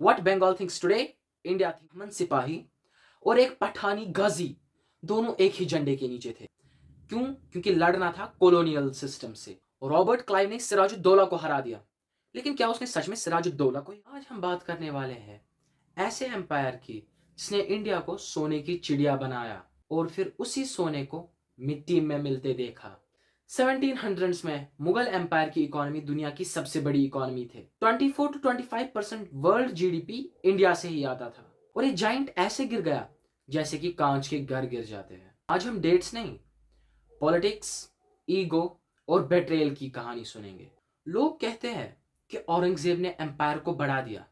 What Bengal thinks today, India think. अमन सिपाही और एक पठानी गाजी दोनों एक ही झंडे के नीचे थे। क्यों? क्योंकि लड़ना था कॉलोनियल सिस्टम से। रॉबर्ट क्लाइव ने सिराजुद्दौला को हरा दिया, लेकिन क्या उसने सच में सिराजुद्दौला को? आज हम बात करने वाले हैं ऐसे एम्पायर की जिसने इंडिया को सोने की चिड़िया बनाया और फिर उसी सोने को मिट्टी में मिलते देखा। 1700s में मुगल एम्पायर की इकोनॉमी दुनिया की सबसे बड़ी इकोनॉमी थे। 24 to 25% वर्ल्ड जीडीपी इंडिया से ही आता था और ये जाइंट ऐसे गिर गया जैसे कि कांच के घर गिर जाते हैं। आज हम डेट्स नहीं, पॉलिटिक्स, ईगो और बेट्रेयल की कहानी सुनेंगे। लोग कहते हैं कि औरंगजेब ने एम्पायर को बढ़ा दिया,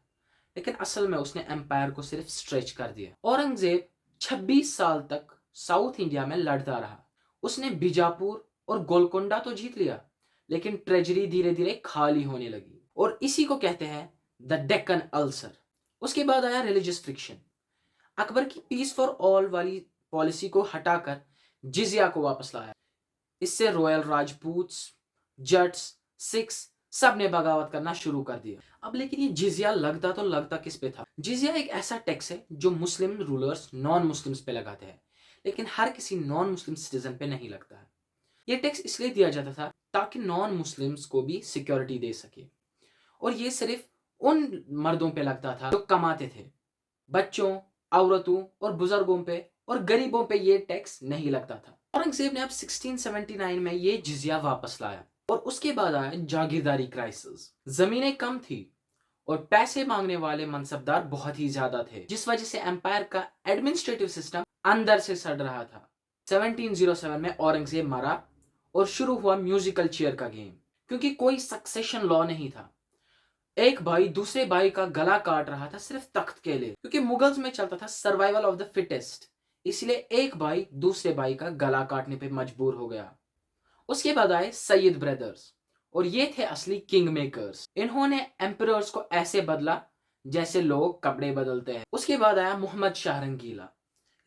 लेकिन असल में उसने एम्पायर को सिर्फ स्ट्रेच कर दिया। औरंगजेब 26 साल तक साउथ इंडिया में लड़ता रहा। उसने बीजापुर और गोलकोंडा तो जीत लिया, लेकिन ट्रेजरी धीरे धीरे खाली होने लगी और इसी को कहते हैं द डेक्कन अल्सर। उसके बाद आया रिलीजियस फ्रिक्शन। अकबर की पीस फॉर ऑल वाली पॉलिसी को हटाकर जिजिया को वापस लाया। इससे रॉयल राजपूत्स, जट्स, सिख्स सब ने बगावत करना शुरू कर दिया। अब लेकिन ये जिजिया लगता तो लगता किस पे था? जिजिया एक ऐसा टैक्स है जो मुस्लिम रूलर्स नॉन मुस्लिम्स पे लगाते हैं, लेकिन हर किसी नॉन मुस्लिम सिटीजन पे नहीं लगता है। ये टैक्स इसलिए दिया जाता था ताकि नॉन मुस्लिम्स को भी सिक्योरिटी दे सके, और ये सिर्फ उन मर्दों पे लगता था जो कमाते थे। बच्चों, औरतों और बुजुर्गों पे और गरीबों पे ये टैक्स नहीं लगता था। औरंगजेब ने अब 1679 में ये जिजिया वापस लाया और उसके बाद आया जागीरदारी क्राइसिस। जमीनें कम थी और पैसे मांगने वाले मनसबदार बहुत ही ज्यादा थे, जिस वजह से एम्पायर का एडमिनिस्ट्रेटिव सिस्टम अंदर से सड़ रहा था। 1707 में औरंगजेब मरा और शुरू हुआ म्यूजिकल चेयर का गेम। क्योंकि कोई सक्सेशन लॉ नहीं था, एक भाई दूसरे भाई का गला काट रहा था सिर्फ तख्त के लिए। क्योंकि मुगल्स में चलता था सर्वाइवल ऑफ द फिटेस्ट, इसलिए एक भाई दूसरे भाई का गला काटने पे मजबूर हो गया। उसके बाद आए सैयद ब्रदर्स और ये थे असली किंग मेकर्स। इन्होंने एम्परर्स को ऐसे बदला जैसे लोग कपड़े बदलते हैं। उसके बाद आया मोहम्मद शाह रंगीला।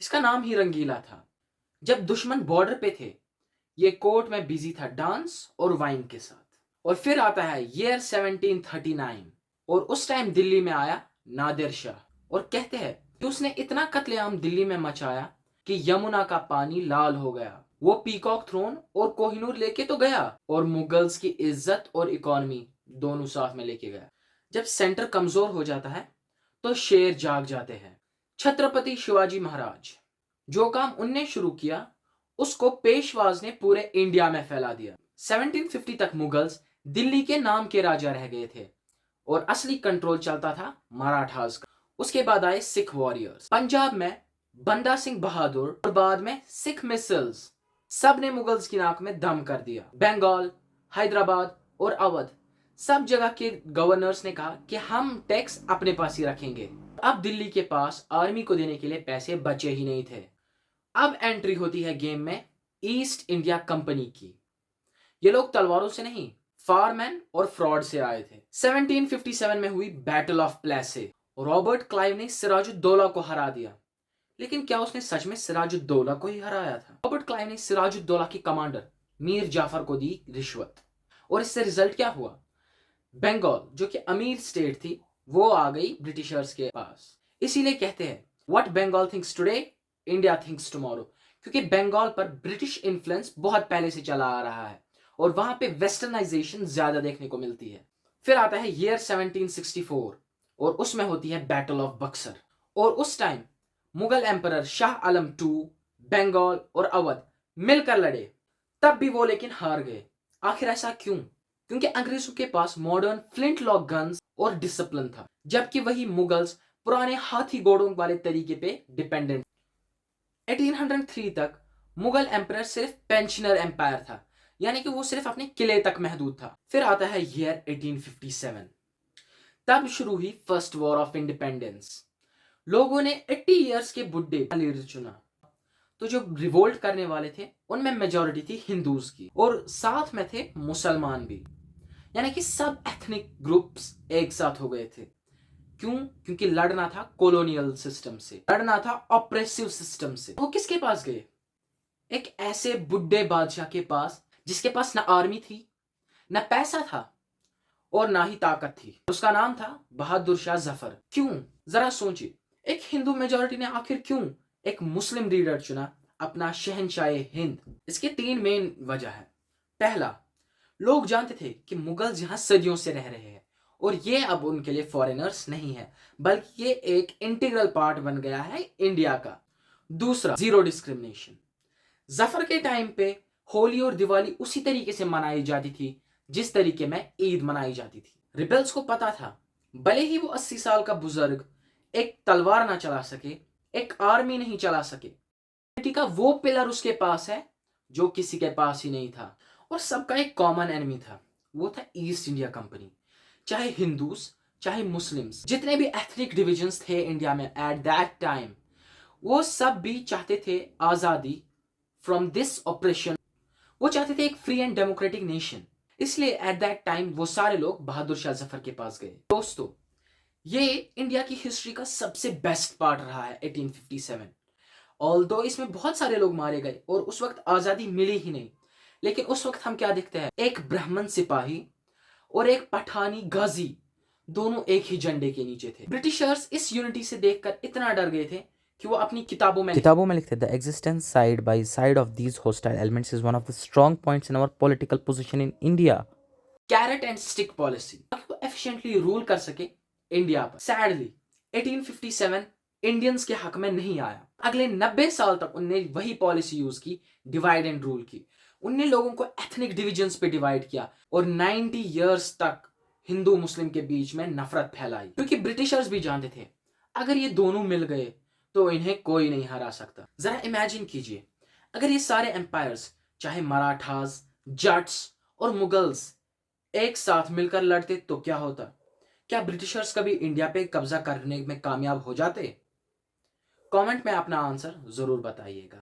इसका नाम ही रंगीला था। जब दुश्मन बॉर्डर पे थे, ये कोर्ट में बिजी था डांस और वाइन के साथ। और फिर आता है ईयर 1739 और उस टाइम दिल्ली में आया नादिर शाह और कहते हैं कि उसने इतना कत्लेआम दिल्ली में मचाया कि यमुना का पानी लाल हो गया। वो पीकॉक थ्रोन और कोहिनूर लेके तो गया और मुगल्स की इज्जत और इकोनॉमी दोनों साथ में लेके गया। जब सेंटर कमजोर हो जाता है तो शेर जाग जाते हैं। छत्रपति शिवाजी महाराज, जो काम उनने शुरू किया उसको पेशवाज ने पूरे इंडिया में फैला दिया। 1750 तक मुगल्स दिल्ली के नाम के राजा रह गए थे और असली कंट्रोल चलता था मराठास का। उसके बाद आए सिख वॉरियर्स। पंजाब में बंदा सिंह बहादुर और बाद में सिख मिसल्स, सब ने मुगल्स की नाक में दम कर दिया। बंगाल, हैदराबाद और अवध सब जगह के गवर्नर्स ने कहा कि हम टैक्स अपने पास ही रखेंगे। अब दिल्ली के पास आर्मी को देने के लिए पैसे बचे ही नहीं थे। अब एंट्री होती है गेम में ईस्ट इंडिया कंपनी की। ये लोग तलवारों से नहीं, फारमैन और फ्रॉड से आए थे। 1757 में हुई बैटल ऑफ प्लेसे। रॉबर्ट क्लाइव ने सिराजुद्दौला को हरा दिया, लेकिन क्या उसने सच में सिराजुद्दौला को ही हराया था? रॉबर्ट क्लाइव ने सिराजुद्दौला की कमांडर मीर जाफर को दी रिश्वत और इससे रिजल्ट क्या हुआ? बंगाल, जो कि अमीर स्टेट थी, वो आ गई ब्रिटिशर्स के पास। इसीलिए कहते हैं what Bengal thinks today, India thinks tomorrow. क्योंकि बंगाल पर ब्रिटिश इन्फ्लुएंस बहुत पहले से चला आ रहा है और वहां पे वेस्टर्नाइजेशन ज्यादा देखने को मिलती है। फिर आता है ईयर 1764 और उसमें होती है बैटल ऑफ बक्सर। और उस time Mughal emperor Shah Alam two Bengal और अवध मिलकर लड़े, तब भी वो लेकिन हार गए। आखिर ऐसा क्यों? क्योंकि अंग्रेजों के पास मॉडर्न फ्लिंट लॉक गन्स और डिसिप्लिन था, जबकि वही मुगल्स पुराने हाथी घोड़ों वाले तरीके पे डिपेंडेंट। 1803 तक मुगल एम्परर सिर्फ पेंशनर एम्पायर था, यानी कि वो सिर्फ अपने किले तक महदूद था। फिर आता है ईयर 1857। तब शुरू हुई फर्स्ट वॉर ऑफ इंडिपेंडेंस। लोगों ने 80 इयर्स के बुड्ढे लीडर चुना। तो जो रिवोल्ट करने वाले थे उनमें मेजॉरिटी थी हिंदूज की और साथ में थे मुसलमान भी, यानी कि सब एथनिक ग्रुप्स एक साथ हो गए थे। क्यों? क्योंकि लड़ना था कॉलोनियल सिस्टम से, लड़ना था ऑप्रेसिव सिस्टम से। वो किसके पास गए? एक ऐसे बुड्ढे बादशाह के पास जिसके पास ना आर्मी थी, ना पैसा था और ना ही ताकत थी। उसका नाम था बहादुर शाह जफर। क्यों? जरा सोचिए, एक हिंदू मेजोरिटी ने आखिर क्यों एक मुस्लिम लीडर चुना अपना शहंशाह हिंद? इसके 3 मेन वजह है। पहला, लोग जानते थे कि मुगल यहां सदियों से रह रहे हैं और ये अब उनके लिए फॉरेनर्स नहीं है, बल्कि ये एक इंटीग्रल पार्ट बन गया है इंडिया का। दूसरा, जीरो डिस्क्रिमिनेशन। जफर के टाइम पे होली और दिवाली उसी तरीके से मनाई जाती थी जिस तरीके में ईद मनाई जाती थी। रिबेल्स को पता था भले ही वो 80 साल का बुजुर्ग एक तलवार ना चला सके, एक आर्मी नहीं चला सके, का वो पिलर उसके पास है जो किसी के पास ही नहीं था। और सबका एक कॉमन एनिमी था, वो था ईस्ट इंडिया कंपनी। चाहे हिंदूज चाहे मुस्लिम्स, जितने भी एथनिक डिविजन्स थे इंडिया में एट दैट टाइम, वो सब भी चाहते थे आजादी फ्रॉम दिस ऑपरेशन। वो चाहते थे एक फ्री एंड डेमोक्रेटिक नेशन। इसलिए एट दैट टाइम वो सारे लोग बहादुर शाह जफर के पास गए। दोस्तों, ये इंडिया की हिस्ट्री का सबसे बेस्ट पार्ट रहा है 1857। ऑल्दो इसमें बहुत सारे लोग मारे गए और उस वक्त आजादी मिली ही नहीं, लेकिन उस वक्त हम क्या देखते हैं, एक ब्राह्मण सिपाही और एक पठानी गाजी दोनों एक ही झंडे के नीचे थे। ब्रिटिशर्स इस यूनिटी से देखकर इतना डर गए थे कि वो अपनी किताबों में लिखते, the existence side by side of these hostile elements is one of the strong points in our political position in India. Carrot and stick policy, ताकि वो एफिशिएंटली रूल कर सके इंडिया पर। सैडली 1857 इंडियंस के हक में नहीं आया। अगले 90 साल तक उनने वही पॉलिसी यूज की, डिवाइड एंड रूल की। उनने लोगों को एथनिक डिविजन्स पे डिवाइड किया और 90 इयर्स तक हिंदू मुस्लिम के बीच में नफरत फैलाई, क्योंकि ब्रिटिशर्स भी जानते थे अगर ये दोनों मिल गए तो इन्हें कोई नहीं हरा सकता। जरा इमेजिन कीजिए, अगर ये सारे एम्पायर्स, चाहे मराठास, जट्स और मुगल्स, एक साथ मिलकर लड़ते तो क्या होता? क्या ब्रिटिशर्स कभी इंडिया पे कब्जा करने में कामयाब हो जाते? कमेंट में अपना आंसर जरूर बताइएगा।